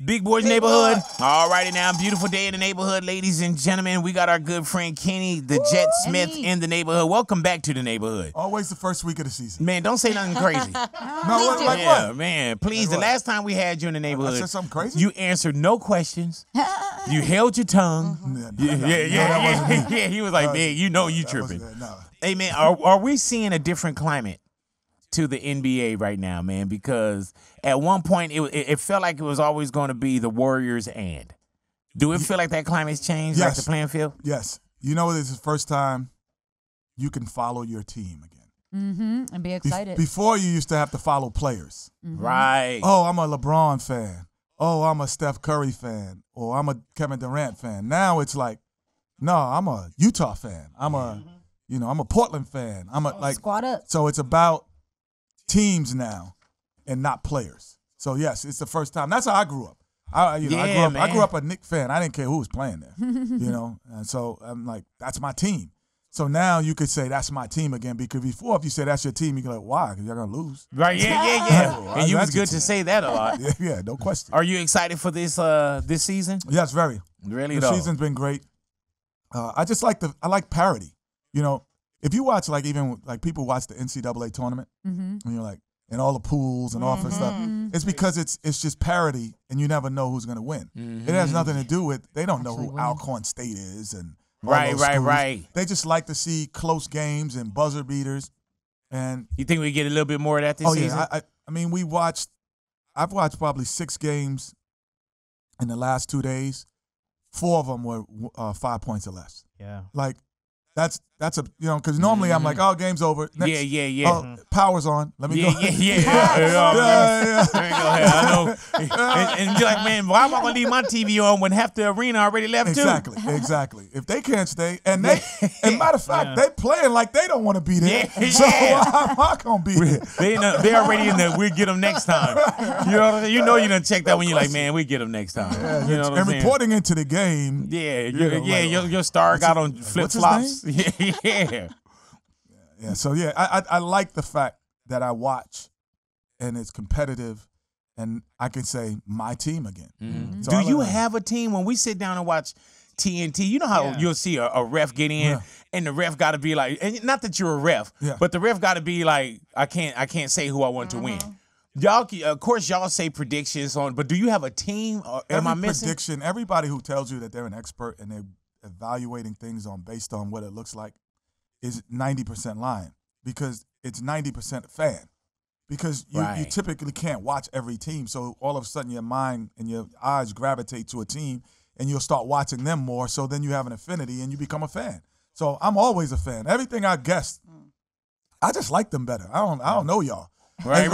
Big Boy's Neighborhood. All righty now. Beautiful day in the neighborhood, ladies and gentlemen. We got our good friend Kenny, the Jet Smith, in the neighborhood. Welcome back to the neighborhood. Always the first week of the season. Man, don't say nothing crazy. No, like yeah, what? Man, please. Like the last time we had you in the neighborhood, I said something crazy? You answered no questions. You held your tongue. Yeah. He was like, man, you know you tripping. Hey, man, are we seeing a different climate to the NBA right now, man? Because at one point it felt like it was always going to be the Warriors and. Do it feel like that climate's changed, like the playing field? Yes. You know, this is the first time you can follow your team again. And be excited. Before you used to have to follow players. Right. Oh, I'm a LeBron fan. Oh, I'm a Steph Curry fan. Or I'm a Kevin Durant fan. Now it's like, no, I'm a Utah fan. I'm a Portland fan. I'm a squad up. So it's about teams now and not players. So yes, it's the first time. That's how I grew up. I grew up a Knicks fan. I didn't care who was playing there. And so I'm like, that's my team. So now you could say that's my team again, because before if you say that's your team, you go like, why? Because you're gonna lose. Right? Yeah. And you was good to say that a lot. Yeah, no question. Are you excited for this season? Yes, very. Really? The season's been great. I like parity. You know, if you watch even people watch the NCAA tournament, and you're like, and all the pools and all that stuff, it's because it's just parity, and you never know who's gonna win. It has nothing to do with they don't know who Alcorn State is and right. They just like to see close games and buzzer beaters. And you think we get a little bit more of that this season? Yeah, I mean, I've watched probably 6 games in the last 2 days. 4 of them were 5 points or less. Yeah, That's because normally I'm like, oh, game's over. Next, yeah. Power's on. Let me go. Yeah. I know. And you're like, man, why am I gonna leave my TV on when half the arena already left Exactly. If they can't stay, and matter of fact, they playing like they don't want to be there. So why am I gonna be there? They already in there. We'll get them next time. You know what I'm saying? You done check that when you're like, man, we get them next time. You know what I'm saying? Reporting into the game. Your star got on flip flops. Yeah. So I like the fact that I watch and it's competitive and I can say my team again. So do you have a team when we sit down and watch TNT? You know how you'll see a ref get in and the ref got to be like, and not that you're a ref, but the ref got to be like, I can't say who I want to win. Y'all, of course, y'all say predictions on, but do you have a team? Or am I missing? Prediction, everybody who tells you that they're an expert and they're evaluating things based on what it looks like is 90% lying, because it's 90% fan. Because you typically can't watch every team, so all of a sudden your mind and your eyes gravitate to a team, and you'll start watching them more. So then you have an affinity and you become a fan. So I'm always a fan. Everything I guessed, I just like them better. I don't know y'all. Right.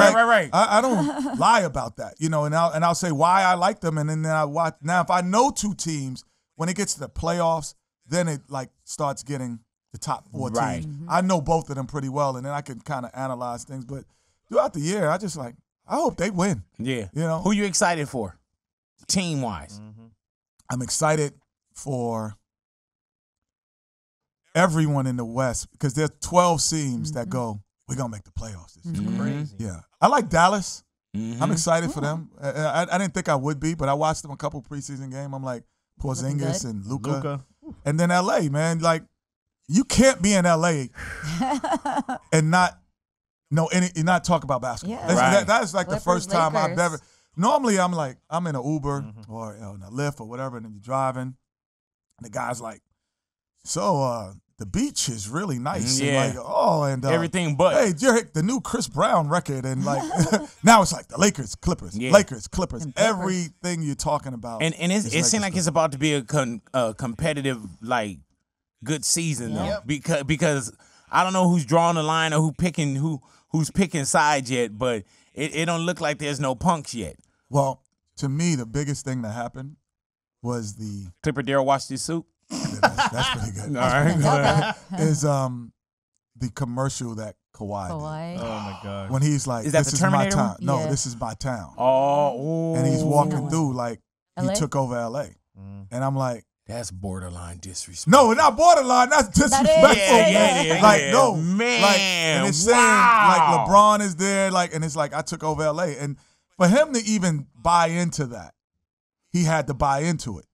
I don't lie about that, and I'll say why I like them, and then I watch. Now, if I know 2 teams, when it gets to the playoffs, then it starts getting the top 4 teams. I know both of them pretty well, and then I can kind of analyze things. But throughout the year, I hope they win. Yeah. Who you excited for, team-wise? I'm excited for everyone in the West, because there's 12 teams that go, we're going to make the playoffs this year. Crazy. Yeah. I like Dallas. I'm excited for them. I didn't think I would be, but I watched them a couple preseason games. I'm like, Porzingis and Luka. And then L.A., man. Like, you can't be in L.A. and not talk about basketball. Yeah. That's like Clippers, the first time I've Lakers. ever. Normally, I'm in an Uber or in a Lyft or whatever, and then you're driving. And the guy's like, so the beach is really nice. Yeah. And Everything but. Hey, the new Chris Brown record, and now it's like the Lakers, Clippers, Lakers, Clippers. Everything you're talking about. And it seems like it's about to be a competitive, good season though. Because I don't know who's drawing the line or who's picking sides yet, but it don't look like there's no punks yet. Well, to me, the biggest thing that happened was the Clipper Darrell washed his suit. That's pretty good. All right. Is the commercial that Kawhi did. Oh my God. When he's like, is that this the is my Terminator town. one? No, Yeah. this is my town. Oh. And he's walking through like LA? he took over L.A. And I'm like, that's borderline disrespect. no, not borderline. That's disrespectful. Yeah, it is. Like, Yeah. no. Man, and it's saying, wow. like, LeBron is there, and it's like, I took over L.A. And for him to even buy into that, he had to buy into it.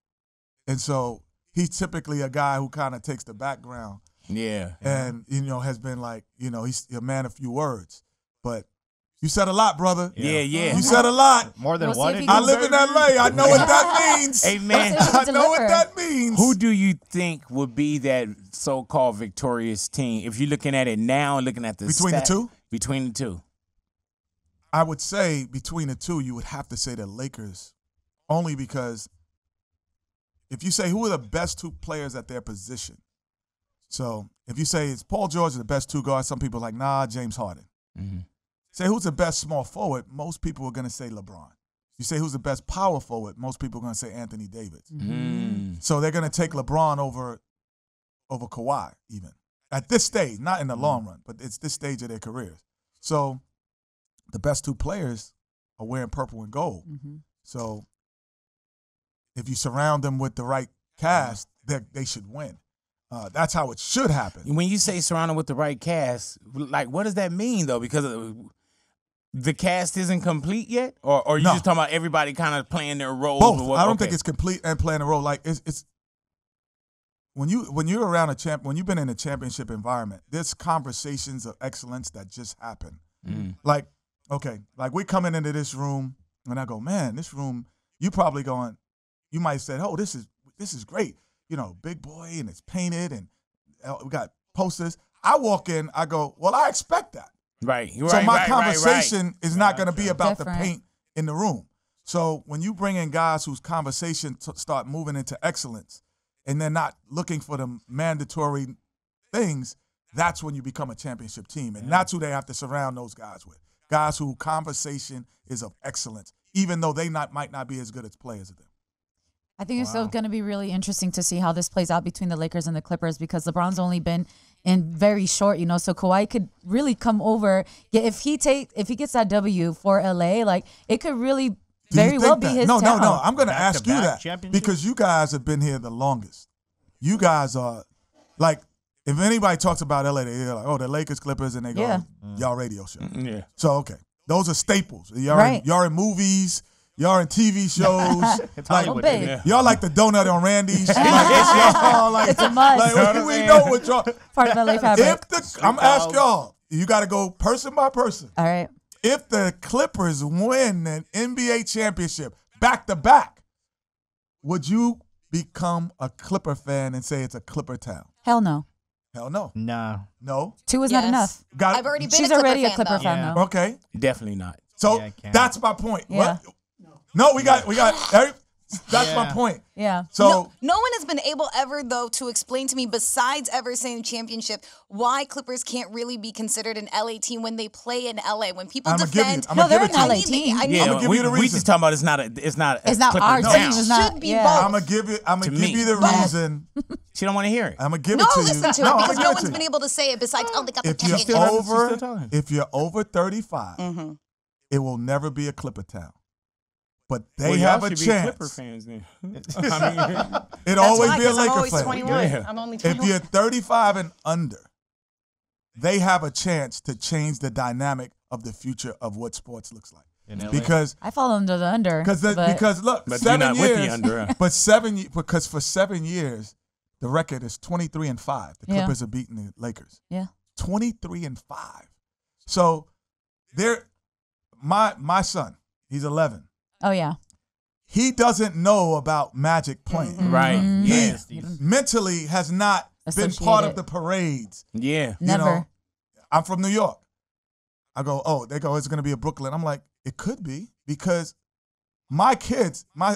And so he's typically a guy who kind of takes the background. Yeah. And, has been like, he's a man of few words. But you said a lot, brother. Yeah. You said a lot. More than one. I live in L.A. I know what that means. Hey, man. I know what that means. Who do you think would be that so-called victorious team? If you're looking at it now and looking at the Between the two? Between the two. I would say between the two, you would have to say the Lakers, only because if you say who are the best two players at their position, so if you say it's Paul George the best two guards, some people are like, nah, James Harden. Mm-hmm. Say who's the best small forward, most people are going to say LeBron. You say who's the best power forward, most people are going to say Anthony Davis. Mm-hmm. So they're going to take LeBron over Kawhi even. At this stage, not in the long run, but it's this stage of their careers. So the best two players are wearing purple and gold. Mm-hmm. So if you surround them with the right cast, they should win. That's how it should happen. When you say surrounded with the right cast, like what does that mean though? Because the cast isn't complete yet, or are you just talking about everybody kind of playing their roles? Both. I don't think it's complete and playing a role. Like it's when you're around when you've been in a championship environment, there's conversations of excellence that just happen. Mm. Like we're coming into this room, and I go, man, this room. You probably going, you might say, oh, this is great. Big boy, and it's painted, and we got posters. I walk in, I go, well, I expect that. Right. So my conversation is not going to be about different. the paint in the room. So when you bring in guys whose conversation start moving into excellence, and they're not looking for the mandatory things, that's when you become a championship team. And that's who they have to surround those guys with. Guys whose conversation is of excellence, even though they might not be as good as players as them. I think it's still going to be really interesting to see how this plays out between the Lakers and the Clippers, because LeBron's only been in very short, so Kawhi could really come over. If he gets that W for LA, like it could really very well be his No. town. I'm going to ask you that because you guys have been here the longest. You guys are like, if anybody talks about LA, they're like, oh, the Lakers, Clippers, and they go, y'all radio show. Yeah. So okay, those are staples. Y'all in movies. Y'all in TV shows. It's like, Hollywood. big. Y'all like the donut on Randy's. It's a must. Like, we know what y'all. Part of LA fabric. I'm asking y'all, you got to go person by person. All right. If the Clippers win an NBA championship back to back, would you become a Clipper fan and say it's a Clipper town? Hell no. Hell no. No. 2 is not enough. I've already been She's a Clipper already fan, a Clipper though. fan, though. Okay. Definitely not. So that's my point. Yeah. No, we got. That's my point. Yeah. So no one has been able ever, though, to explain to me, besides ever saying championship, why Clippers can't really be considered an LA team when they play in LA. When people defend, they're an LA team. I Yeah, I'm gonna give you the we reason. just talking about it's not Clipper our team. town. It's not. Should be Yeah. both. I'm gonna give me. you the reason. She don't want to hear it. I'm gonna give No, it to listen you. to it I'm because gonna no give it one's to been you. able to say it besides, oh, they got the If you're championship. if you're over 35, it will never be a Clipper town. But they have a chance. Be Clipper fans then. It'll always be a I'm Laker always fan. 21. Yeah. I'm only If 21. you're 35 and under, they have a chance to change the dynamic of the future of what sports looks like. Because I fall under the under. because look, But 7 you're not years. with the under. Huh? Because for 7 years, the record is 23-5. The Clippers are beating the Lakers. Yeah. 23-5. So my son, he's 11. Oh, yeah. He doesn't know about Magic playing. Right. He Yeah. mentally has not been part of the parades. Yeah. Never. I'm from New York. I go, they go, it's going to be a Brooklyn. I'm like, it could be because my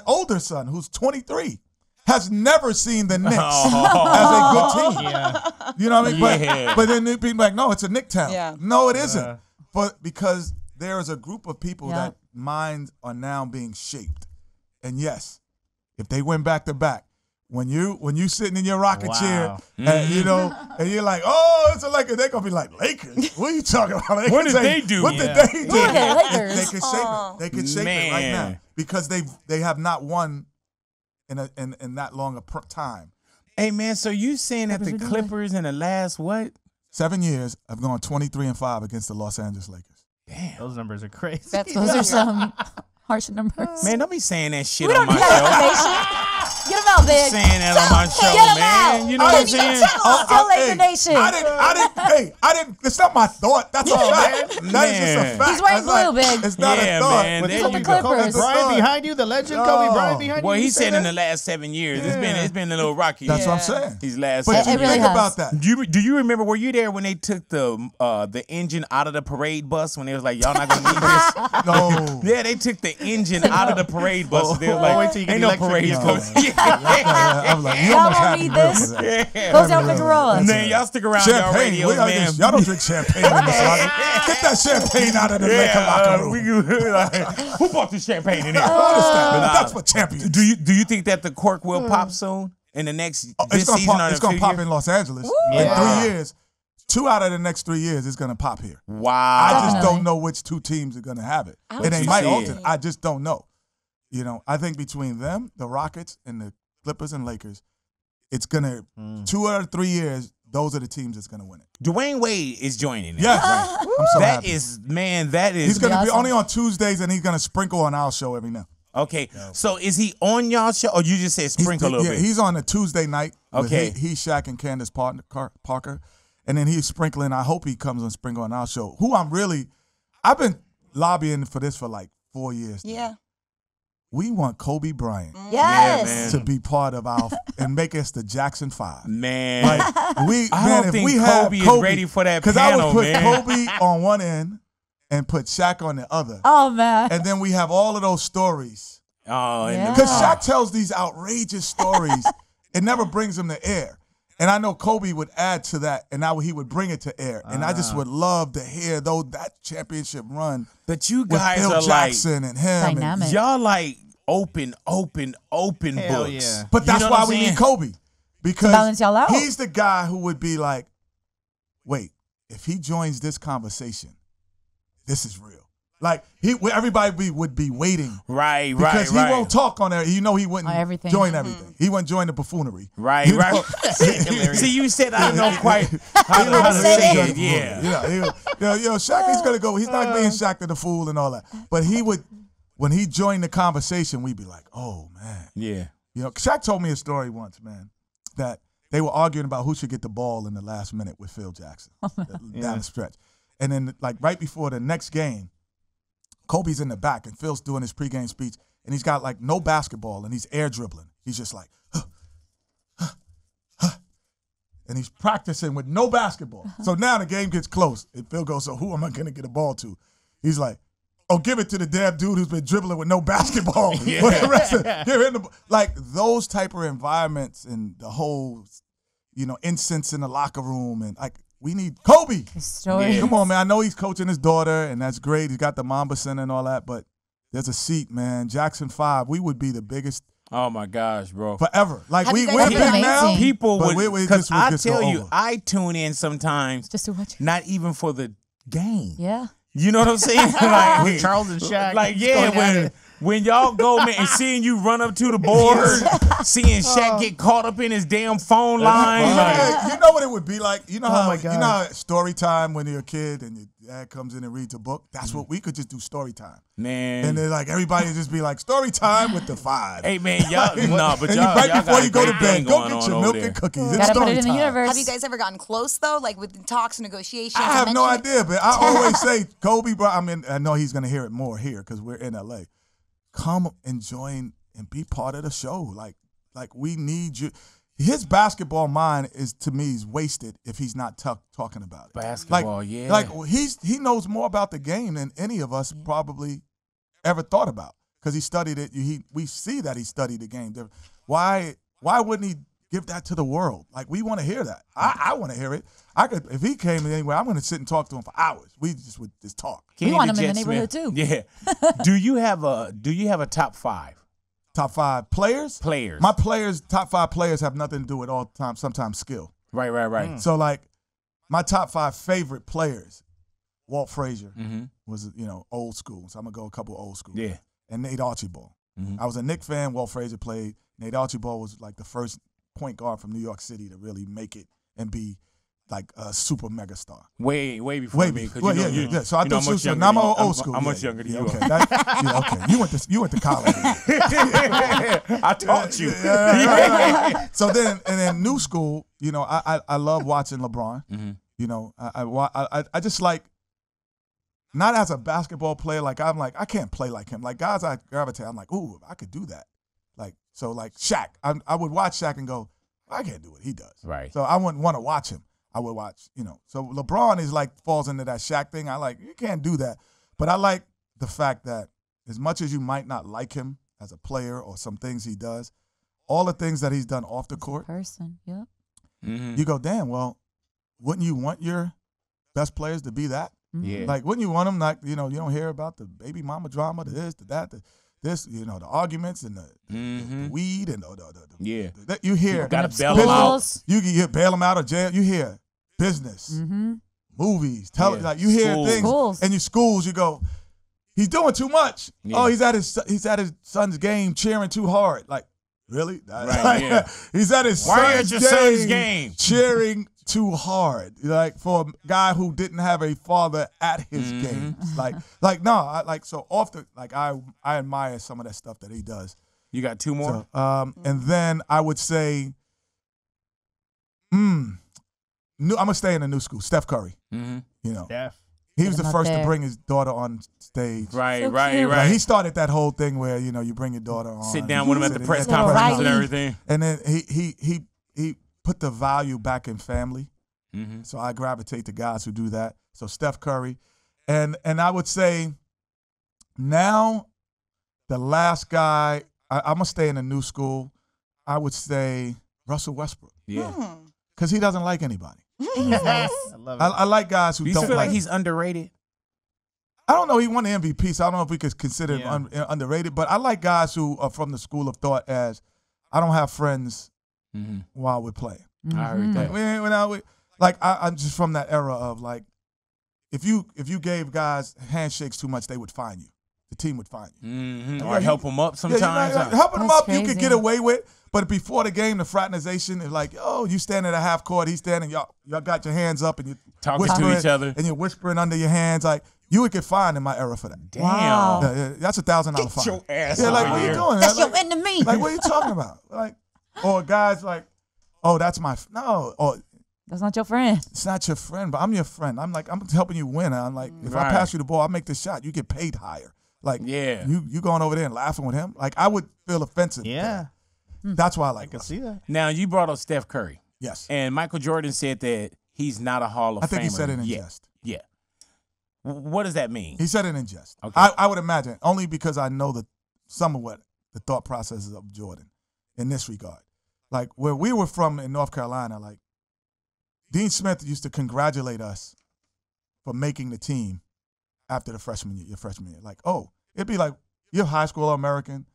older son, who's 23, has never seen the Knicks as a good team. Yeah. You know what I mean? Yeah. But then people like, no, it's a Knick town. Yeah. No, it isn't. But because there is a group of people Yeah. that minds are now being shaped. And yes, if they went back to back, when you sitting in your rocking chair, and and you're like, oh, it's a Lakers, they're gonna be like, Lakers? What are you talking about? What did they do? What did they do? Okay, Lakers. They can shape it. They can shape it right now Man. because they have not won in that long a time. Hey man, so you saying that the Clippers are Clippers in the last what? 7 years have gone 23-5 against the Los Angeles Lakers. Damn. Those numbers are crazy. That's Those are some. Harsh numbers. Man, don't be saying that shit We on don't my need that show. information. Get him out, Big. Saying that on my show, Get him man. out. You know what I'm saying? Still Laker Nation. I didn't. It's not my thought. That's a fact. That is just a fact. He's wearing blue, Big. It's not Yeah, a thought. man. But There From the you go. Clippers. Bryant behind you, the legend Kobe Bryant behind you. Well, he You say said in that? the last 7 years, it's been a little rocky. That's what I'm saying. These last But 7 you really think has. about that. Do you remember? Were you there when they took the engine out of the parade bus when they was like, y'all not gonna need this? No. Yeah, they took the engine out of the parade bus. They was like, wait till you get ain't no electric parade vehicles. bus. I'm like, you Y'all almost don't had need me there this. for that. Goes down Figueroa. Man, y'all stick around y'all Champagne. radios, man. Y'all don't drink champagne in this locker. Get that champagne out of the Laker locker room. Who bought this champagne in here? What is that? That's for champions. Do you think that the cork will pop soon in the next this It's gonna season? pop. or It's a gonna few pop years? in Los Angeles Yeah. in 3 years. 2 out of the next 3 years is gonna pop here. Wow. I just Definitely. don't know which 2 teams are gonna have it. I It ain't you my said. alternate. I just don't know. You know, I think between them, the Rockets, and the Clippers and Lakers, it's gonna 2 out of 3 years. Those are the teams that's gonna win it. Dwyane Wade is joining it. Yes, I'm so That happy. is, man, that is. He's gonna be awesome. only on Tuesdays, and he's gonna sprinkle on our show every now. Okay, so is he on y'all show, or you just said sprinkle a little bit? He's on a Tuesday night. Okay. He, Shaq, and Candace Parker, and then he's sprinkling. I hope he comes and sprinkle on our show. I've been lobbying for this for like 4 years. now. Yeah. We want Kobe Bryant Yes. man. to be part of our and make us the Jackson 5. Man, Like I don't if think we Kobe have is ready for that because I panel, would put man. Kobe on one end and put Shaq on the other, Oh, man. and then we have all of those stories. oh, and Yeah. Because Shaq tells these outrageous stories, it never brings them to air. And I know Kobe would add to that, and now he would bring it to air. And I just would love to hear that championship run but you with guys Phil are Jackson and him. and- Dynamic. y'all like open Hell books. yeah. but that's You know why what we I'm need saying? Kobe. Because balance y'all out. he's the guy who would be like, wait, if he joins this conversation, this is real. Like everybody would be waiting. Right, Because right. he won't talk on there. You know he wouldn't On everything. join everything. He wouldn't join the buffoonery. Right, You right. know? See, you said I don't know quite how to say say it. it. Yeah. Shaq, he's gonna go. He's not being Shaq to the fool and all that. But he would, when he joined the conversation, we'd be like, oh man. Yeah. You know, Shaq told me a story once, man, that they were arguing about who should get the ball in the last minute with Phil Jackson down the stretch, and then like right before the next game, Kobe's in the back and Phil's doing his pregame speech, and he's got like no basketball and he's air dribbling. He's just like, and he's practicing with no basketball. So now the game gets close, and Phil goes, so who am I going to get a ball to? He's like, oh, give it to the damn dude who's been dribbling with no basketball. Yeah. For the rest of, give him the, like those type of environments and the whole, incense in the locker room, and like we need Kobe. Story. Yeah. Come on, man. I know he's coaching his daughter, and that's great. He's got the Mamba Center and all that, but there's a seat, man. Jackson 5, we would be the biggest Oh my gosh, bro. forever. Like Have we're you guys big ever done now. amazing? People But would, we because I just tell go you, over. I tune in sometimes, Just to watch. not even for the game. Yeah. You know what I'm saying? Like, With Charles and Shaq. Like, just yeah, going at it. when y'all go, man, and seeing you run up to the board, seeing Shaq get caught up in his damn phone line. Like, Hey, you know what it would be like? You know how my God. you know how story time when you're a kid and your dad comes in and reads a book? That's what we could just do story time. man. And then like everybody just be like, story time with the 5. Hey, man, y'all, no, but and y'all, right y'all before got you a go to great bed, thing go going get on your over milk there. and cookies. It's Gotta put story it in the time. universe. Have you guys ever gotten close though, like with the talks, negotiations? I have no mentioned it? idea, but I always say Kobe Bryant. I mean, I know he's gonna hear it more here because we're in LA. Come and join and be part of the show. Like we need you. His basketball mind is to me is wasted if he's not talking about it. Basketball, yeah. Like he knows more about the game than any of us probably ever thought about because he studied it. We see that he studied the game. Why wouldn't he give that to the world? Like we want to hear that. I want to hear it. I could if he came anywhere. I'm going to sit and talk to him for hours. We just would just talk. We want Kenny him in the Jet neighborhood, Smith. too. Yeah. Do you have a top 5 Top 5 players. players? My players, top 5 players, have nothing to do with all the time. Sometimes skill. Right. So like, my top 5 favorite players, Walt Frazier was old school. So I'm gonna go a couple old school. Yeah. And Nate Archibald. I was a Knicks fan. Walt Frazier played. Nate Archibald was like the first point guard from New York City to really make it and be like a super mega star. Way before me. Well, yeah. So I thought you were now I'm old school. I'm much younger than you. Okay, okay. You went to college. I taught you. Right. So then new school. You know, I love watching LeBron. Mm-hmm. You know, I just like. Not as a basketball player, like I'm like I can't play like him. Like guys I gravitate, I'm like, ooh, I could do that. Like so, like Shaq, I would watch Shaq and go, I can't do what he does. Right. So I wouldn't want to watch him. I would watch, you know. So LeBron is like falls into that Shaq thing. I like you can't do that, but I like the fact that as much as you might not like him as a player or some things he does, all the things that he's done off the court, Yep. Mm-hmm. You go, damn. Well, wouldn't you want your best players to be that? Yeah. Like, wouldn't you want them, like, you know, you don't hear about the baby mama drama, the this, the that, this, you know, the arguments and the weed and you hear. You gotta bail them out. You bail them out of jail. You hear business, movies, television. Like, you hear things. And your schools, you go, he's doing too much. Yeah. Oh, he's at his son's game cheering too hard. Like, really? Right, yeah. He's at his son's game cheering too hard, like for a guy who didn't have a father at his game. Like no, I admire some of that stuff that he does. You got two more? So, and then I would say, I'm gonna stay in the new school. Steph Curry. Mm-hmm. You know, he was the first to bring his daughter on stage. Right. He started that whole thing where you know you bring your daughter on, sit down with him at the press conference and everything, and then he put the value back in family. Mm-hmm. So I gravitate to guys who do that. So Steph Curry. And I would say now the last guy, I'm going to stay in the new school. I would say Russell Westbrook. Yeah. Because he doesn't like anybody. Nice. I like guys who do you don't feel like he's underrated? I don't know. He won the MVP, so I don't know if we could consider him underrated. But I like guys who are from the school of thought as I don't have friends while we're playing. I heard that. I'm just from that era of like, if you gave guys handshakes too much, they would fine you. The team would fine you. Mm-hmm. Or help them up sometimes. Helping them up, you could get away with. But before the game, the fraternization is like, oh, you standing at half court, he's standing, y'all got your hands up and you talking to each other, and you're whispering under your hands. Like you would get fined in my era for that. Damn, wow. That's $1,000 fine. Get your ass like out what here. are you doing? That's like, your enemy. Like what are you talking about? Like, or guys like, oh, that's my no, or that's not your friend. It's not your friend, but I'm your friend. I'm like, I'm helping you win. I'm like, if I pass you the ball, I make the shot. You get paid higher. Like, you going over there and laughing with him. Like, I would feel offensive. Yeah. That's why I like I can see that. Now, you brought up Steph Curry. Yes. And Michael Jordan said that he's not a Hall of Famer. I think he said it in jest. Yeah. What does that mean? He said it in jest. Okay. I would imagine, only because I know some of what the thought processes of Jordan in this regard. Like, where we were from in North Carolina, like, Dean Smith used to congratulate us for making the team after your freshman year. Like, oh, it'd be like, you're high school All-American.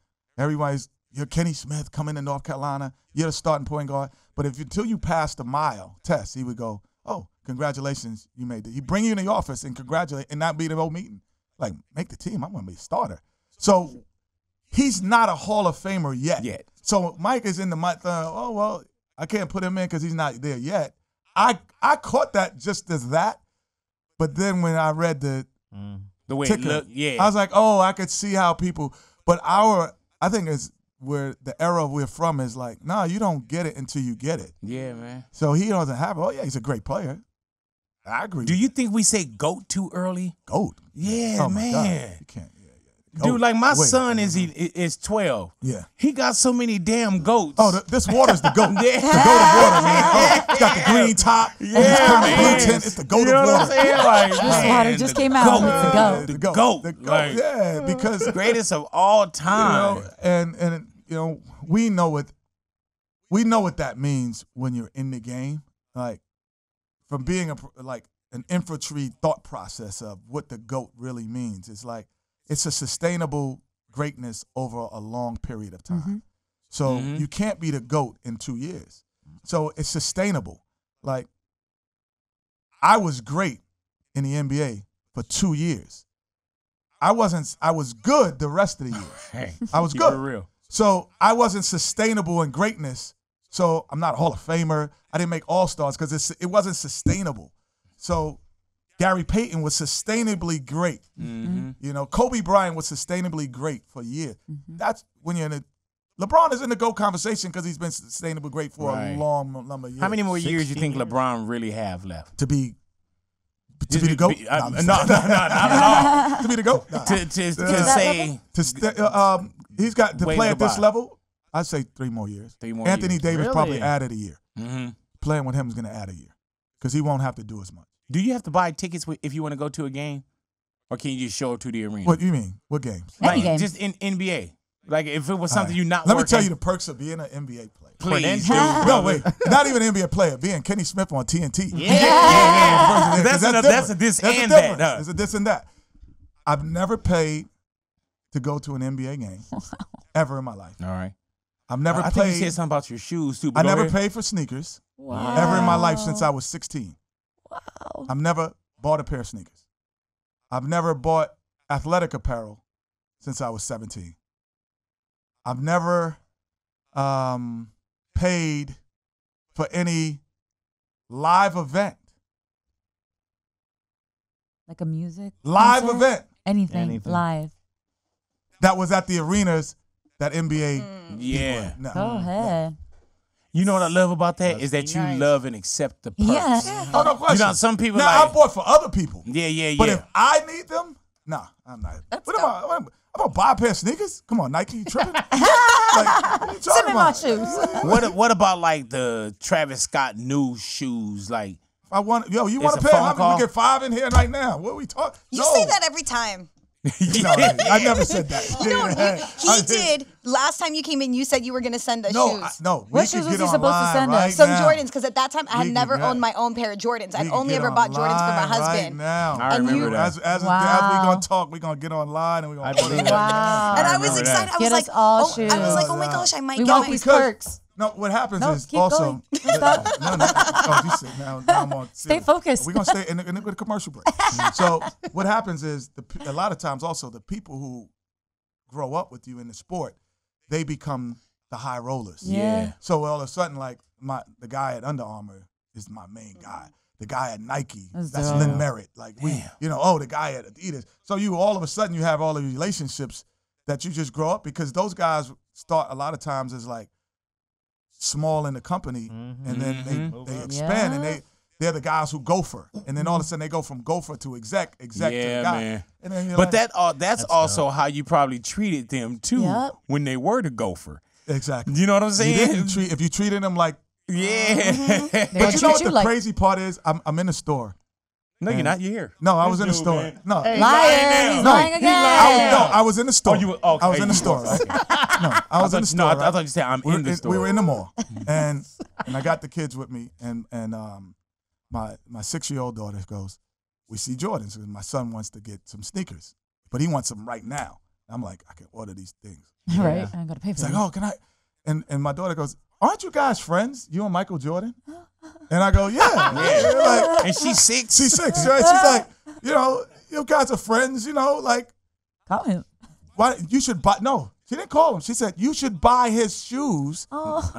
You're Kenny Smith coming to North Carolina. You're the starting point guard. But until you pass the mile test, he would go, oh, congratulations, you made it. He'd bring you in the office and congratulate and not be the whole meeting. Like, make the team. I'm going to be a starter. So he's not a Hall of Famer yet. So Mike is in the mind, oh, well, I can't put him in because he's not there yet. I caught that just as that. But then when I read the way ticker, it looked, I was like, oh, I could see how people. But I think it's where the era we're from is like, no, you don't get it until you get it. Yeah, man. So he doesn't have it. Oh, yeah, he's a great player. I agree. Do you think we say GOAT too early? GOAT? Yeah, oh man. My God. You can't. Dude, like my son is 12. Yeah. He got so many damn goats. Oh, this water's the goat. Yeah. The goat of water, man. Oh, it's got the green top. Yeah, blue tint. It's the goat you know of water. What I'm saying? Like, this water just came out. The goat. The goat. Like, yeah, because greatest of all time. And we know what that means when you're in the game. Like from being an infantry thought process of what the GOAT really means. It's like it's a sustainable greatness over a long period of time. Mm-hmm. So you can't be the GOAT in 2 years. So it's sustainable. Like I was great in the NBA for 2 years. I was good the rest of the years. Hey, I was good. Real. So I wasn't sustainable in greatness. So I'm not a Hall of Famer. I didn't make All-Stars because it wasn't sustainable. So Gary Payton was sustainably great. You know, Kobe Bryant was sustainably great for a year. That's when you're in a LeBron is in the GOAT conversation because he's been sustainably great for a long number of years. How many more years do you think LeBron really have left? To be the GOAT? No, not at all. To be the GOAT? Nah. He's got to play at this level. I'd say 3 more years. 3 more Anthony years. Davis Really? probably added a year. Playing with him is going to add a year because he won't have to do as much. Do you have to buy tickets if you want to go to a game, or can you just show up to the arena? What do you mean? What games? Any game. Just in NBA. Like if it was something you're not Let working. me tell you the perks of being an NBA player. Please do. No, wait. Not even an NBA player. Being Kenny Smith on TNT. Yeah. That's a this That's and a difference. that. It's a this and that. I've never paid to go to an NBA game ever in my life. All right. I've never I paid. think you said something about your shoes too. I never paid for sneakers ever in my life since I was 16. Wow. I've never bought a pair of sneakers. I've never bought athletic apparel since I was 17. I've never paid for any live event. Like a music Live concert? event Anything live. that was at the arenas that NBA. Yeah. No. Go ahead. You know what I love about that is that you nice. love and accept the perks. Yeah. Oh, no question. You know, some people now, like. I bought for other people. Yeah. But if I need them, nah, I'm not. What am I? I'm gonna buy a pair of sneakers? Come on, Nike, you tripping? Like, what are you Send talking me my about? shoes. What about like the Travis Scott new shoes? Like I want, you It's want a to pay? phone How many? call? We get 5 in here right now. What are we talking? You say that every time. No, I never said that. No, he did. Last time you came in, you said you were going to send us No, shoes. no. What we shoes could was get he supposed to online send us? right Some now. Jordans, because at that time I had We never could owned get- my own pair of Jordans. We I'd could only get ever bought Jordans for my online husband. Right now. I And remember you- that. As we Wow. gonna talk, we gonna get online and we gonna I order believe it. Wow. And I remember was that. excited. I Get was us like, all I was shoes. like, oh my gosh, I might We get want my these because- perks. No, what happens No, is keep also going. Stop. no. Oh, you said now I'm on. Stay focused. We're gonna stay in the commercial break. So what happens is a lot of times also the people who grow up with you in the sport, they become the high rollers. Yeah. So all of a sudden, like the guy at Under Armour is my main guy. The guy at Nike, that's dope. Lynn Merritt. Like the guy at Adidas. So you all of a sudden you have all of these relationships that you just grow up because those guys start a lot of times as like small in the company and then they expand and they're the guys who gopher. And then all of a sudden they go from gopher to exec to the Yeah, guy. man. And then you're But like, that's also how you probably treated them too Yep. when they were the gopher. exactly. You know what I'm You saying? didn't if you treated them like Yeah. They but you know treat what you the like crazy part is? I'm in the store. No, you're not. You're here. No, I was in the dude, store. man. No. Hey, liar. He's No, lying again. I was in the store. Oh, you were- okay, I was in the you store, were- right? No, I was in the store. I right? thought you said I'm in the store. We were in the mall, and I got the kids with me, and my 6-year-old daughter goes, "We see Jordans, and my son wants to get some sneakers, but he wants them right now." I'm like, "I can order these things." Right. I gotta pay for It's like, them. "Oh, can I?" And my daughter goes, "Aren't you guys friends? You and Michael Jordan?" And I go, "Yeah." Like, And she's 6. she's 6, right? She's like, "You guys are friends, like." Call him. Why you should buy? No, she didn't call him. She said you should buy his shoes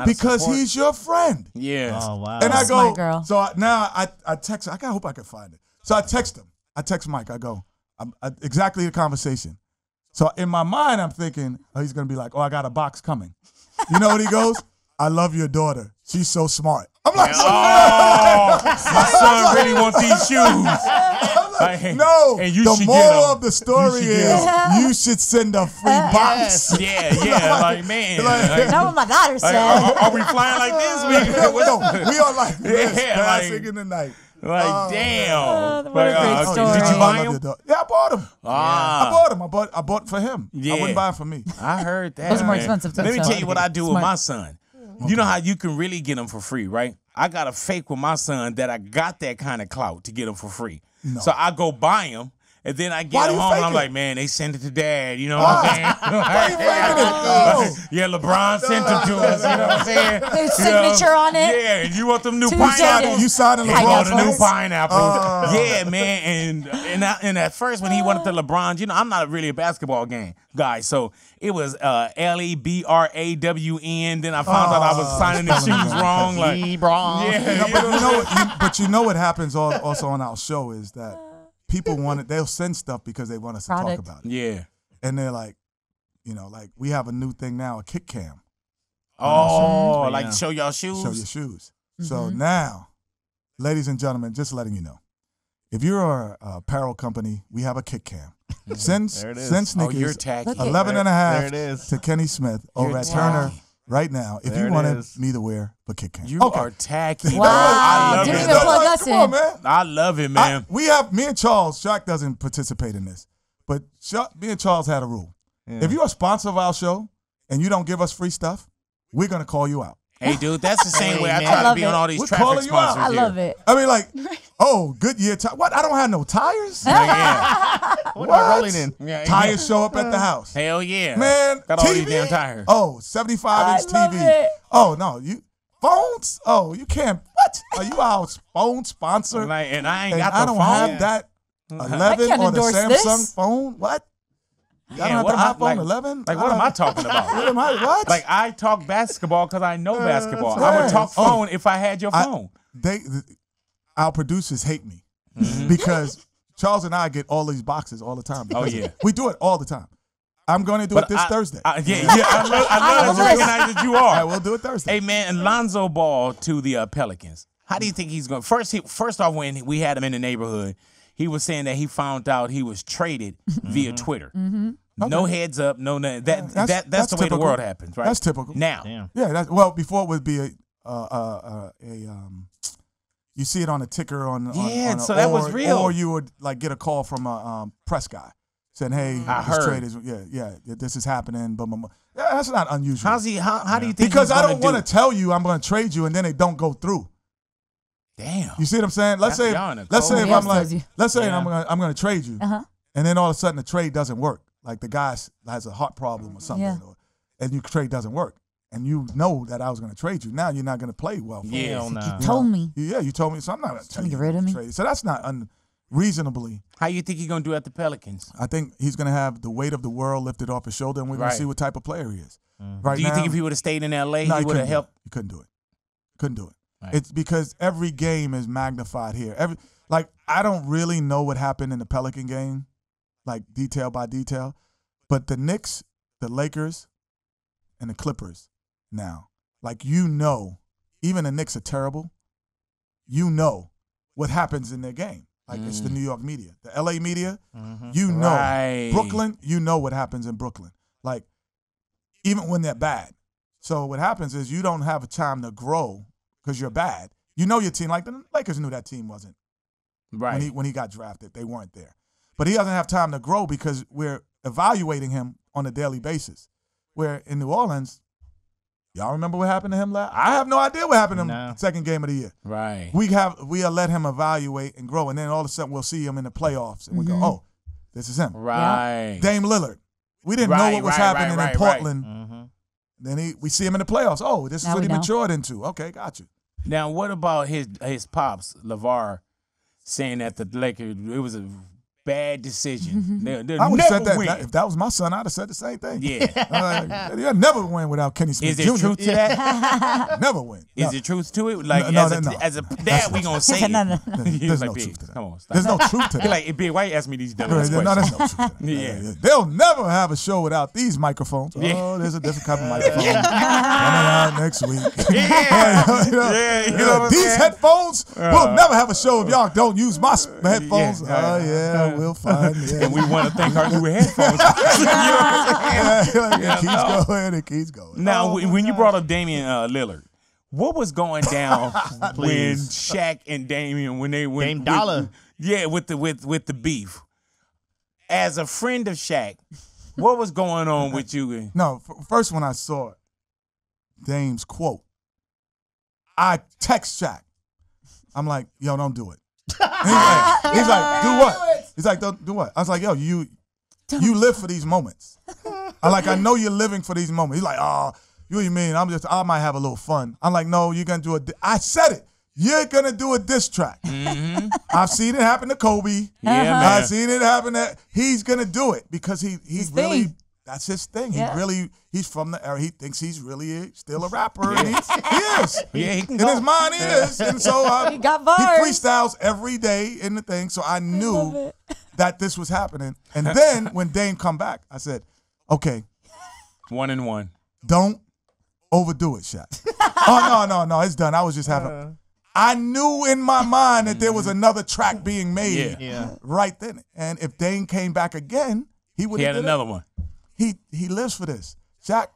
because support. he's your friend. Yeah. Oh, wow. And I go, Smart girl. so now I text. I hope I can find it. So I text him. I text Mike. I go, exactly the conversation. So in my mind, I'm thinking, oh, he's gonna be like, "Oh, I got a box coming." You know what he goes? "I love your daughter. She's so smart." I'm like, Oh, my son really wants these shoes. Like, no. and you The should get moral 'em. of the story You should get is you should send a free box. Yeah, like man. Like- like, That's what my daughter like, said. are we flying like this? We are like this, Yeah, classic like- in the night. Like damn. what a Like, great story. Did you I buy love him? your dog. Yeah, I bought him. Ah. I bought him. I bought for him. Yeah. I wouldn't buy it for me. I heard that. Those are more man. expensive, Let me too, tell so- you what I do with Smart. my son. You know how you can really get them for free, right? I got to fake with my son that I got that kind of clout to get them for free. So I go buy them, And then I get home and I'm like, man, they sent it to Dad. You know what I'm saying? Yeah, LeBron sent it to us. You know what I'm saying? His signature on it. Yeah, you want them new Two pineapples? seconds. You signing You want LeBron the new face? pineapples? Yeah, man. And at first when he wanted the LeBron, you know, I'm not really a basketball guy, so it was LeBrawn. Then I found out I was signing the shoes wrong. Like LeBron. Yeah, But you know what happens also on our show is that people they'll send stuff because they want us to talk about it. Yeah. And they're like, you know, like we have a new thing now, a kick cam. Oh, like show y'all shoes? Show your shoes. So now, ladies and gentlemen, just letting you know, if you're a apparel company, we have a kick cam. Send sneakers you're tacky. 11 and a half There it is. to Kenny Smith over at tacky. Turner right now. If There you it wanted is. me to wear a kick cam. You are tacky. Wow. I love Didn't it. even plug us Come on, in. man. I love it, man. Me and Charles, Shaq doesn't participate in this, but me and Charles had a rule. If you're a sponsor of our show and you don't give us free stuff, we're going to call you out. Hey, dude, that's the same way I man. try I to love be it. on all these We're traffic calling you out. sponsors I here. love it. I mean, like, oh, Goodyear tires. What? I don't have no tires? Yeah. What are we rolling in? Yeah, Tires show up at the house. Hell yeah. Man, Got all TV? these damn tires. Oh, 75-inch I love TV. it. Oh, no. Phones? Oh, you can't. What? Are you our phone sponsor? Like, and I ain't And got I the don't phone. have that 11 can't or the endorse Samsung this. phone. What? I don't Yeah, have what the am I- iPhone like- 11? Like, what am I talking about? What? Like, I talk basketball because I know basketball. right. I would talk Oh. phone if I had your phone. Our producers hate me Mm-hmm. because Charles and I get all these boxes all the time. Oh, because yeah. We do it all the time. I'm going to do it this Thursday. I love that you recognize that you All right, are. we'll do it Thursday. Hey, man, Lonzo Ball to the Pelicans. How do you think he's going? First off, when we had him in the neighborhood, he was saying that he found out he was traded via Twitter. No heads up, no nothing. That's the way the typical. world happens, right? That's typical. Now, Damn. Yeah, before it would be you see it on a ticker on Yeah, on so that was real. Or you would like get a call from a press guy saying, "Hey, I this heard. trade is this is happening." But yeah, that's not unusual. how do you think? Because he's I gonna don't want to tell you I'm going to trade you and then they don't go through. Damn. You see what I'm saying? Let's say y'all in a let's say cold if I'm Yes, like does you. let's say Yeah. I'm going to trade you, and then all of a sudden the trade doesn't work. Like the guy has a heart problem or something, Yeah. and your trade doesn't work, and you know that I was going to trade you. Now you're not going to play well. For me. Yeah. Hell nah. You Told know? me. Yeah, you told me. So I'm not going to tell Get you rid of to me. trade. So that's not unreasonably. How you think he's gonna do at the Pelicans? I think he's going to have the weight of the world lifted off his shoulder, and we're going Right. to see what type of player he is. Right Do you now, think if he would have stayed in LA, no, he would have helped? He couldn't do it. Couldn't do it. Right. It's because every game is magnified here. I don't really know what happened in the Pelican game, like detail by detail, but the Knicks, the Lakers, and the Clippers now, even the Knicks are terrible. You know what happens in their game. Like it's the New York media, the LA media. You know Right. Brooklyn. You know what happens in Brooklyn. Like even when they're bad. So what happens is you don't have a time to grow because you're bad. You know your team. Like the Lakers knew that team wasn't Right. when he got drafted. They weren't there. But he doesn't have time to grow because we're evaluating him on a daily basis. Where in New Orleans, y'all remember what happened to him last? I have no idea what happened to him No. second game of the year. Right. We let him evaluate and grow, and then all of a sudden we'll see him in the playoffs, and we go, "Oh, this is him." Right. Dame Lillard. We didn't know Right, what was right, happening right, in right. Portland. Mm-hmm. Then we see him in the playoffs. Oh, this is Now what we he know. matured into. Okay, got you. Now, what about his pops, LeVar, saying that the Lakers, it was a bad decision. They'll I would have said never that. win. If that was my son, I'd have said the same thing. Yeah. You'll never win without Kenny Smith Is there Jr. truth to that? Never win. Is No. there truth to it? Like, No, as, no. as a dad, we going to say No, it. no. He There's was no like, truth Big, to that. come on, stop. There's no truth to He that. like, Big, why you ask me these dumb No, questions? there's no truth to that. Yeah. They'll never have a show without these microphones. Yeah. Oh, there's a different kind of microphone coming out next week. Yeah. You know, Yeah, you know what I'm these saying? headphones, we'll never have a show if y'all don't use my headphones. Yeah. Oh, yeah, we'll find it. And we want to thank our new headphones. You know what I'm saying? It keeps going. It keeps going. Now, when you brought up Damian Lillard, what was going down when Shaq and Damian Dame Dollar. with the beef? As a friend of Shaq, what was going on with you? No, first when I saw Dame's quote, I text Shaq. I'm like, yo, don't do it. He's like, do what? He's like, don't do what? I was like, yo, you live for these moments. I know you're living for these moments. He's like, oh, what do you mean? I might have a little fun. I'm like, no, you're gonna do I said it. You're gonna do a diss track. Mm-hmm. I've seen it happen to Kobe. Yeah, man. I've seen it happen he's gonna do it because he's really thing. that's his thing. Yeah. He's from the era. He thinks he's really still a rapper, and he is. Yeah, he can in go. his mind, he is. And so He got he bars. freestyles every day in the thing. So I knew that this was happening. And then when Dame come back, I said, okay, 1-1. don't overdo it, Shaq. Oh, no, it's done. I was just having. I knew in my mind that there was another track being made right then. And if Dame came back again, he would have had another one. He lives for this. Shaq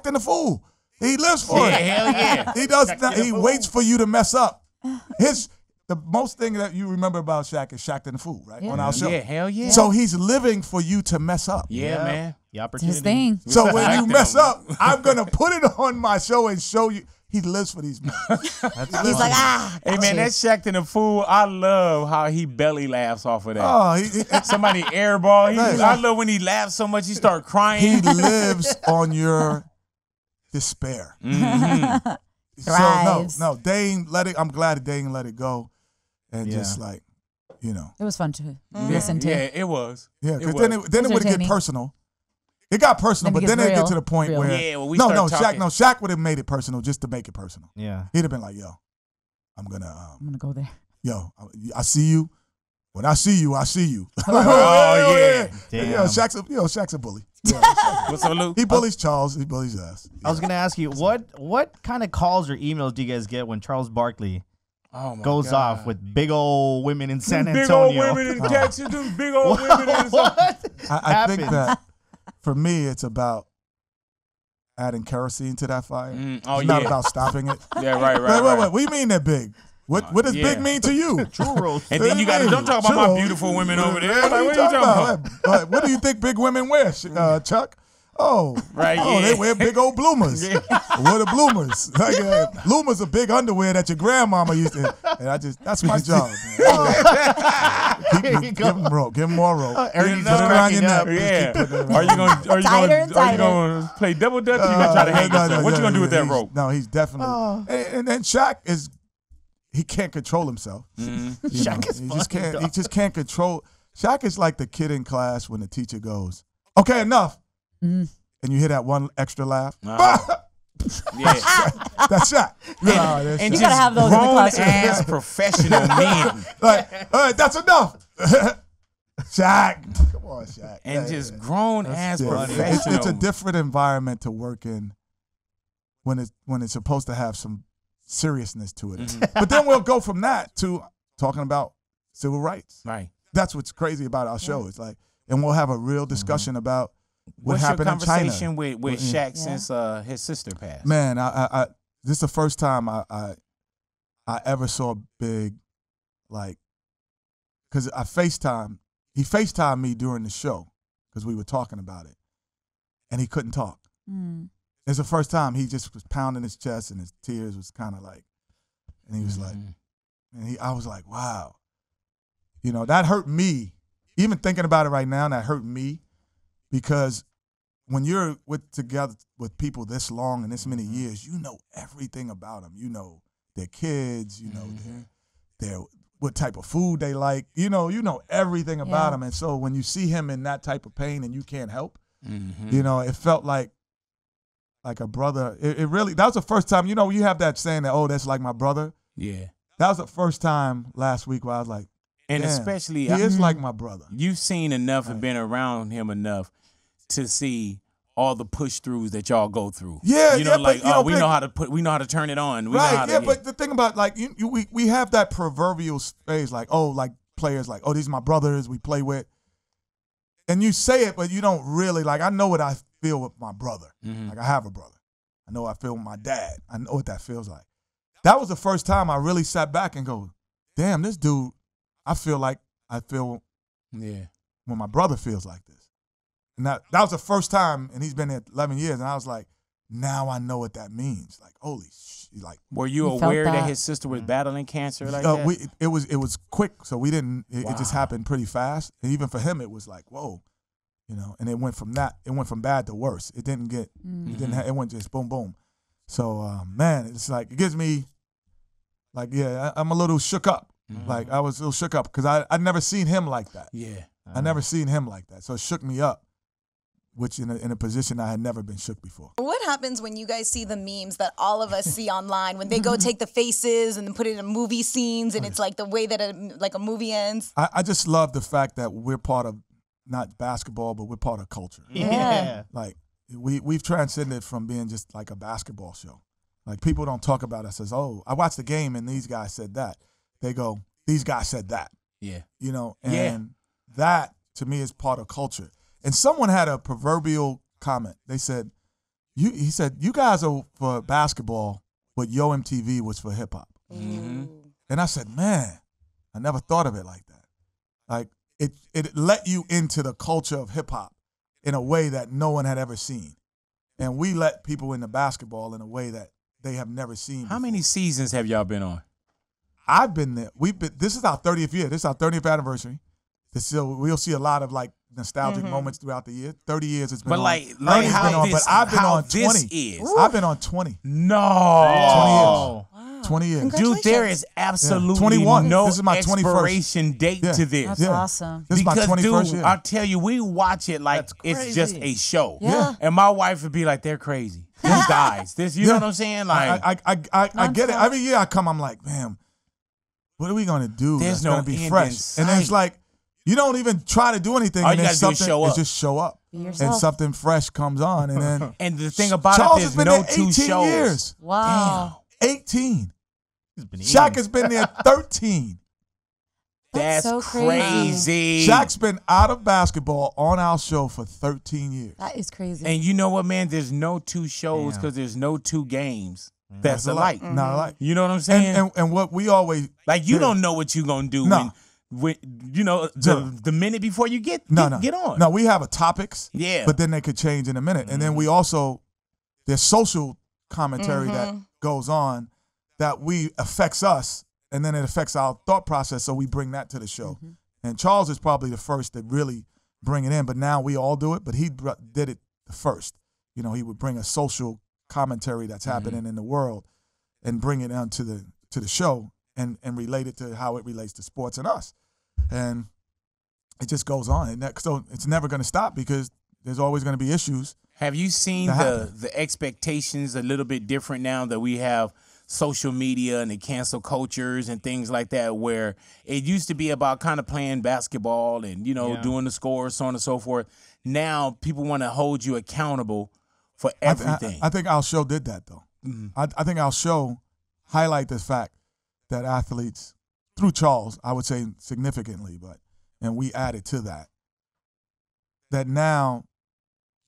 and the fool. He lives for it. Hell yeah. He does. He waits for you to mess up. The most thing that you remember about Shaq is Shaq and the Fool, right? On our show. Yeah, hell yeah. So he's living for you to mess up. Yeah, man. The opportunity. His thing. So when you mess up, I'm gonna put it on my show and show you. He lives for these moments. He's like, Hey man, that Shaq and the Fool, I love how he belly laughs off of that. Oh, Somebody airball. I love when he laughs so much he start crying. he lives on your despair. Mm-hmm. Thrives. So no, Dame let it. I'm glad that Dame let it go, and just like, it was fun to listen to. Yeah, it was. Yeah, because was. then it would get entertaining. personal. It got personal, Then it but then gets it get real. to the point Real. where Yeah, when we no, start talking. Shaq would have made it personal just to make it personal. Yeah. He'd have been like, "Yo, I'm gonna go there. Yo, I see you. When I see you, I see you." Oh, yeah. Damn. Shaq's a bully. Yeah, What's up, Luke? he bullies Charles. He bullies us. I was gonna ask you what kind of calls or emails do you guys get when Charles Barkley goes off with big old women in San Antonio? Big old women in Texas. Them big old women in What? I think that for me, it's about adding kerosene to that fire. It's not about stopping it. Yeah, right. Wait. What do you mean they're big? What does big mean to you? Churros. And then you got to don't talk about my beautiful women over there. Like, what are you talking about? What do you think big women wear, Chuck? Oh, they wear big old bloomers. What are bloomers? Like, bloomers are big underwear that your grandmama used to. And that's my job. Give him more rope. Ernie's Put it around your neck. Yeah. Are you gonna play double dutch? You gonna try to hang yourself? What you gonna do with that rope? No, he's definitely. And then Shaq he can't control himself. Shaq is he just can't control. Shaq is like the kid in class when the teacher goes, "Okay, enough." And you hear that one extra laugh. Yeah. That's Shaq. And You gotta have those in the classroom. grown-ass professional men. Like, all right, that's enough. Shaq. Come on, Shaq. And just grown-ass Yeah. professional. It's a different environment to work in when it's supposed to have some seriousness to it. But then we'll go from that to talking about civil rights. Right. That's what's crazy about our show. It's like, and we'll have a real discussion about what What's your happened in China. conversation with Shaq since his sister passed? Man, I this is the first time I ever saw Big, like, because he FaceTimed me during the show because we were talking about it, and he couldn't talk. It's the first time he just was pounding his chest and his tears was kind of like, and he was like, and I was like, wow, that hurt me. Even thinking about it right now, that hurt me because when you're together with people this long and this many years, you know everything about them. You know their kids. You know their what type of food they like. You know everything about them. And so when you see him in that type of pain and you can't help, it felt like a brother. It really, that was the first time, you have that saying that, oh, that's like my brother. Yeah. That was the first time last week where I was like, and damn, especially, he is like my brother. You've seen enough and been around him enough to see all the push throughs that y'all go through. Yeah, we know how to turn it on. But the thing about, like, we have that proverbial space, like, oh, like players, like, oh, these are my brothers we play with. And you say it, but you don't really, like, I know what I feel with my brother. Like, I have a brother. I know what I feel with my dad. I know what that feels like. That was the first time I really sat back and go, damn, this dude, I feel when my brother feels like this. And that was the first time, and he's been there 11 years, and I was like, now I know what that means. Like, holy like. Were you aware that his sister was battling cancer like that? It was quick, so we didn't. It just happened pretty fast. And even for him, it was like, whoa, you know. And it went from bad to worse. It didn't get. It went just boom, boom. So man, it's like it gives me, like, yeah, I'm a little shook up. Like I was a little shook up because I'd never seen him like that. Yeah, I never seen him like that. So it shook me up. Which in a position I had never been shook before. What happens when you guys see the memes that all of us see online when they go take the faces and then put it in movie scenes and it's like the way that a movie ends? I just love the fact that we're part of not basketball, but we're part of culture. Yeah. Like we've transcended from being just like a basketball show. Like people don't talk about us as, oh, I watched the game and these guys said that. They go, these guys said that. Yeah. You know, and that to me is part of culture. And someone had a proverbial comment. They said, he said, you guys are for basketball, but Yo MTV was for hip hop. And I said, man, I never thought of it like that. Like it let you into the culture of hip hop in a way that no one had ever seen. And we let people into basketball in a way that they have never seen before. How many seasons have y'all been on? I've been there. This is our 30th year. This is our 30th anniversary. We'll see a lot of like nostalgic moments throughout the year. 30 years it's been on. Like how this, but I've been on 20. Is. I've been on 20. No. 20 years. Dude, there is absolutely 21. no This is my 21st. expiration date to this. That's awesome. This is my 21st dude, year. I'll tell you, we watch it like it's just a show. Yeah. And my wife would be like, they're crazy. These guys. You know what I'm saying? Like I get it. Every year I come, I'm like, man, what are we going to do There's that's no going to be end in fresh? sight. And then it's like, you don't even try to do anything. All and you then gotta do is show up. just show up. Be yourself. And something fresh comes on. And then and the thing about Charles it, has there's been no there 2 18 shows. years. Wow. 18. He's been Shaq has been there 13. That's so crazy. Shaq's been out of basketball on our show for 13 years. That is crazy. And you know what, man? There's no 2 shows because there's no 2 games that's alike. Not alike. You know what I'm saying? And what we always like you don't know what you're gonna do when you know the minute before you get on. No, we have a topics. Yeah. But then they could change in a minute. And then we also there's social commentary that goes on that affects us, and then it affects our thought process. So we bring that to the show. And Charles is probably the first to really bring it in. But now we all do it. But he did it the first. You know, he would bring a social commentary that's happening in the world and bring it onto the show and relate it to how it relates to sports and us. And it just goes on. And so it's never going to stop because there's always going to be issues. Have you seen the expectations a little bit different now that we have social media and the cancel cultures and things like that, where it used to be about kind of playing basketball and, you know, doing the scores, so on and so forth. Now people want to hold you accountable for everything. I think our show did that, though. I think our show highlight the fact that athletes, through Charles, I would say significantly, and we added to that now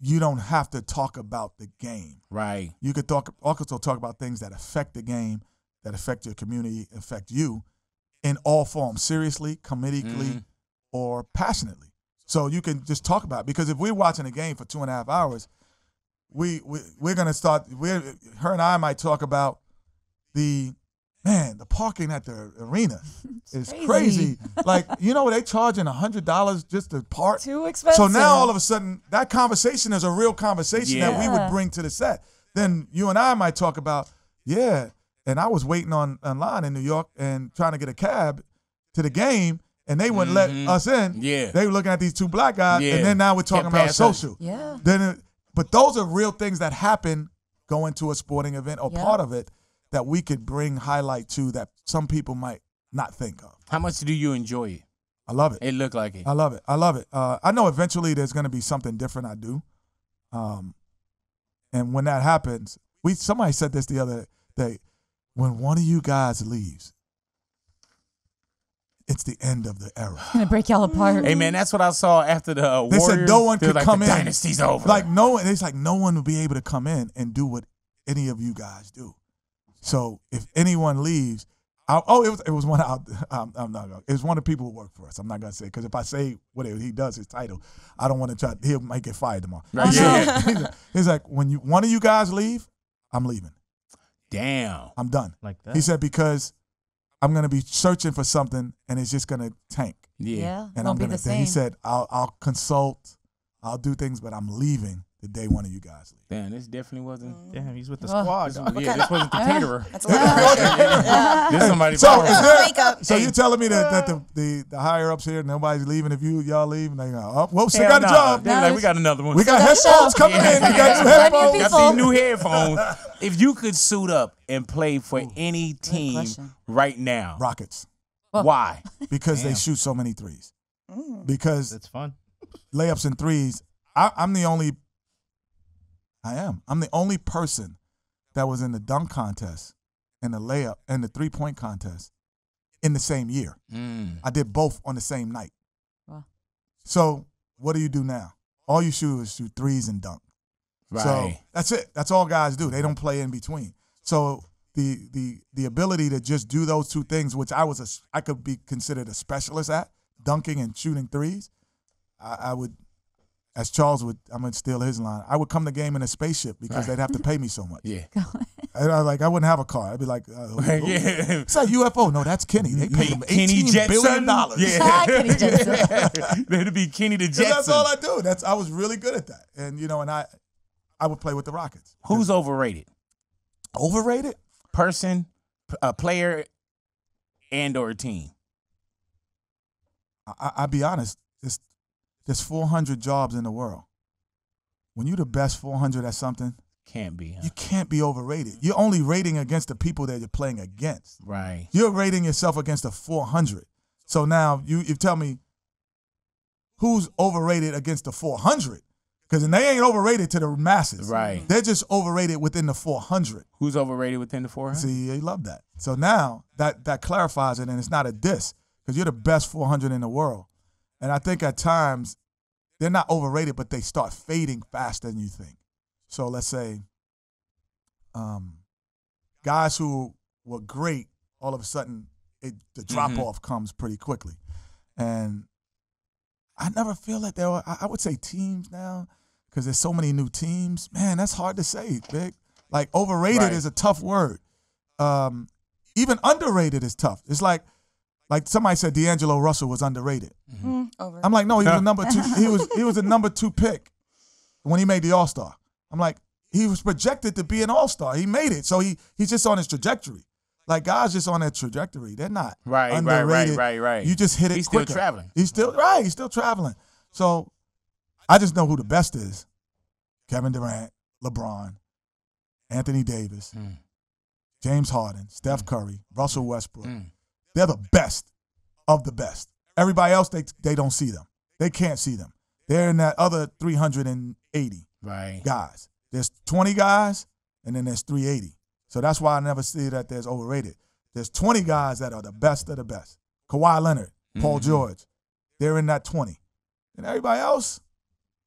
you don't have to talk about the game. Right. You could also talk about things that affect the game, that affect your community, affect you in all forms, seriously, comedically, or passionately. So you can just talk about it. Because if we're watching a game for 2.5 hours, we're going to start, her and I might talk about the parking at the arena is crazy. Like, you know, they charging $100 just to park. Too expensive. So now all of a sudden, that conversation is a real conversation that we would bring to the set. Then you and I might talk about, and I was waiting online in New York and trying to get a cab to the game, and they wouldn't let us in. Yeah. They were looking at these 2 black guys, and then now we're talking about social. Yeah. But those are real things that happen going to a sporting event or part of it that we could bring highlight to that some people might not think of. How much do you enjoy it? I love it. It looked like it. I love it. I know eventually there's going to be something different I do. And when that happens, somebody said this the other day, when one of you guys leaves, it's the end of the era. It's gonna break y'all apart. Hey man, that's what I saw after the Warriors. They said no one could come the in. Dynasty's over. Like no one will be able to come in and do what any of you guys do. So if anyone leaves, It was one out. I'm not gonna. It was one of the people who work for us. I'm not gonna say because if I say what he does, his title, I don't want to try. He might get fired tomorrow. Right. Yeah. He's like, when one of you guys leave, I'm leaving. Damn. I'm done. Like that. He said because I'm gonna be searching for something and it's just gonna tank. Yeah. And Won't be the same. He said I'll consult, I'll do things, but I'm leaving the day one of you guys leave. Damn, this definitely wasn't. Damn, he's with the squad. This wasn't the caterer. That's a lot. This somebody. So you're telling me that the higher ups here, nobody's leaving. If y'all leave, they go, oh, well, still got a job. They're like, we got another one. We got headphones coming in. We got new headphones. Got these new headphones. If you could suit up and play for any team right now, Rockets. Why? Because they shoot so many threes. Because It's fun. layups and threes. I'm the only person that was in the dunk contest and the layup and the 3-point contest in the same year. I did both on the same night. Wow. So what do you do now? All you shoot is shoot threes and dunk. Right. So that's it. That's all guys do. They don't play in between. So the ability to just do those two things, which I could be considered a specialist at, dunking and shooting threes, I would. As Charles would, I'm gonna steal his line. I would come to the game in a spaceship because they'd have to pay me so much. Yeah. And I wouldn't have a car. I'd be like, it's a UFO. No, that's Kenny. They paid him $18 billion. Yeah. Kenny Jetson. That'd be Kenny the Jetson. That's all I do. I was really good at that. And and I would play with the Rockets. Who's overrated? Overrated? Person, a player, and or a team. I'll be honest. There's 400 jobs in the world. When you're the best 400 at something, Can't be. Huh? you can't be overrated. You're only rating against the people that you're playing against. Right. You're rating yourself against a 400. So now you tell me who's overrated against the 400. Because they ain't overrated to the masses. Right. They're just overrated within the 400. Who's overrated within the 400? See, they love that. So now that clarifies it, and it's not a diss because you're the best 400 in the world. And I think at times they're not overrated, but they start fading faster than you think. So let's say guys who were great, all of a sudden the drop-off comes pretty quickly. And I never feel like there are, I would say teams now, because there's so many new teams. Man, that's hard to say, Big. Like overrated is a tough word. Even underrated is tough. It's like somebody said D'Angelo Russell was underrated. Over. I'm like, no, he was a number 2. He was a number 2 pick when he made the All-Star. I'm like, he was projected to be an All-Star. He made it, so he's just on his trajectory. Like guys just on that trajectory, they're not underrated. Right. You just hit it. He's quicker. still traveling. He's still traveling. So I just know who the best is: Kevin Durant, LeBron, Anthony Davis, James Harden, Steph Curry, Russell Westbrook. They're the best of the best. Everybody else, they don't see them. They can't see them. They're in that other 380 guys. There's 20 guys, and then there's 380. So that's why I never see that there's overrated. There's 20 guys that are the best of the best. Kawhi Leonard, Paul George, they're in that 20. And everybody else,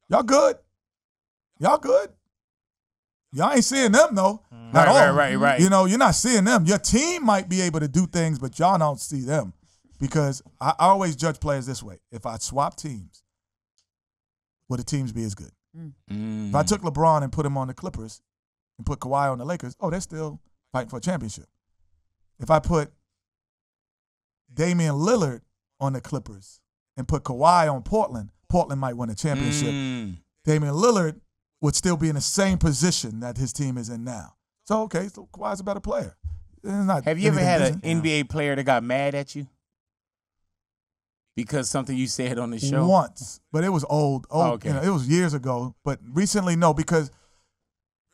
y'all good. Y'all good. Y'all ain't seeing them, though. Not all. Right. You know, you're not seeing them. Your team might be able to do things, but y'all don't see them. Because I always judge players this way. If I swap teams, will the teams be as good? If I took LeBron and put him on the Clippers and put Kawhi on the Lakers, they're still fighting for a championship. If I put Damian Lillard on the Clippers and put Kawhi on Portland, Portland might win a championship. Damian Lillard would still be in the same position that his team is in now. So Kawhi's a better player. Have you ever had an NBA player that got mad at you? Because something you said on the show? Once, but it was old. Okay. It was years ago. But recently, no, because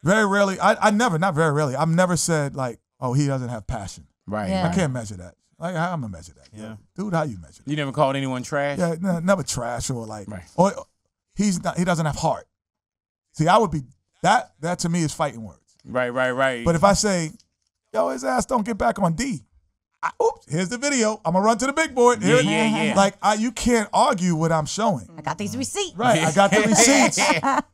very rarely, I've never said like, oh, he doesn't have passion. Right. Yeah. I can't measure that. Like, how am I measure that? Yeah. Dude, how you measure that? You never called anyone trash? Yeah, never trash or like, or he doesn't have heart. See, I would be, that to me is fighting words. Right. But if I say, yo, his ass don't get back on D. Oops, here's the video. I'm going to run to the big board. Yeah. Like, you can't argue what I'm showing. I got these receipts. Right, I got the receipts.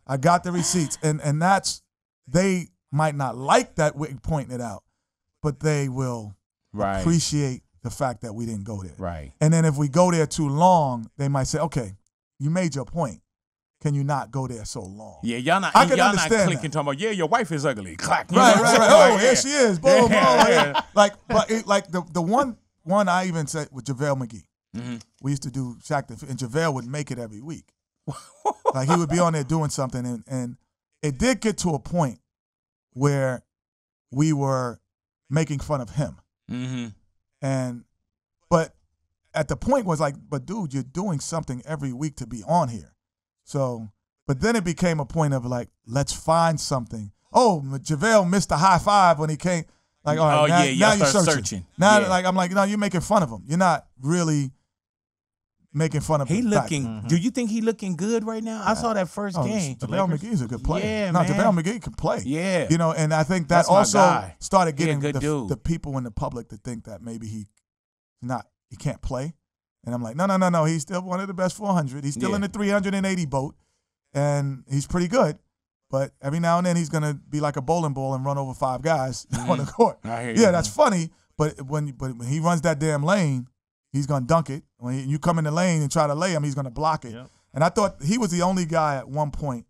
I got the receipts. And that's, they might not like that way pointing it out, but they will appreciate the fact that we didn't go there. Right. And then if we go there too long, they might say, okay, you made your point. Can you not go there so long? Yeah, y'all not clicking talking about, yeah, your wife is ugly. Clack. Right. Oh, here she is. Boom, boom. Like the one I even said with JaVale McGee. Mm-hmm. We used to do Shaq, and JaVale would make it every week. Like he would be on there doing something, and it did get to a point where we were making fun of him. Mm-hmm. But at the point was like, but dude, you're doing something every week to be on here. So, but then it became a point of like, let's find something. Oh, JaVale missed a high five when he came. Like, all right, now you're searching. Now, I'm like, no, you're making fun of him. You're not really making fun of him. He looking. Do you think he looking good right now? I saw that first game. JaVale McGee's a good player. Yeah, no, man. JaVale McGee can play. Yeah, and I think that also started getting the people in the public to think that maybe he can't play. And I'm like, no. He's still one of the best 400. He's still in the 380 boat, and he's pretty good. But every now and then he's gonna be like a bowling ball and run over 5 guys on the court. I hear you. Yeah, that's funny. But when he runs that damn lane, he's gonna dunk it. When you come in the lane and try to lay him, he's gonna block it. Yep. And I thought he was the only guy at one point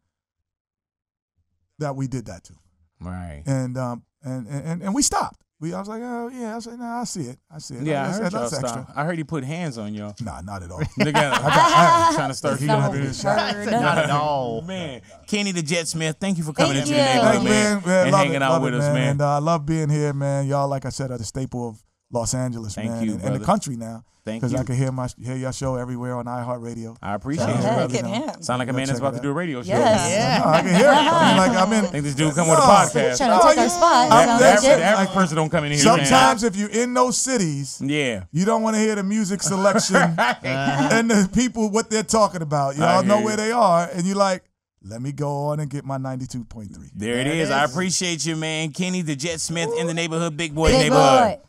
that we did that to. Right. And we stopped. I was like, oh yeah. I was like, nah, I see it. Yeah, I heard that's y'all extra. stop. I heard he put hands on y'all. Nah, not at all. I'm trying to start. Not at all. Man, Kenny the Jet Smith, thank you for coming into the Thank neighborhood, man. and hanging out with us, man. And I love being here, man. Y'all, like I said, are the staple of Los Angeles, Thank you, and the country now. Thank you. Because I can hear your show everywhere on iHeartRadio. I appreciate it. Sound like a man that's about to do a radio show. Yes. Yeah. No, I can hear it. I think this dude come with a podcast. Trying to take our spot. The average person don't come in here. Sometimes if you're in those cities, you don't want to hear the music selection and the people, what they're talking about. Y'all know where they are, and you're like, let me go on and get my 92.3. There it is. I appreciate you, man. Kenny the Jet Smith in the neighborhood, Big Boy neighborhood.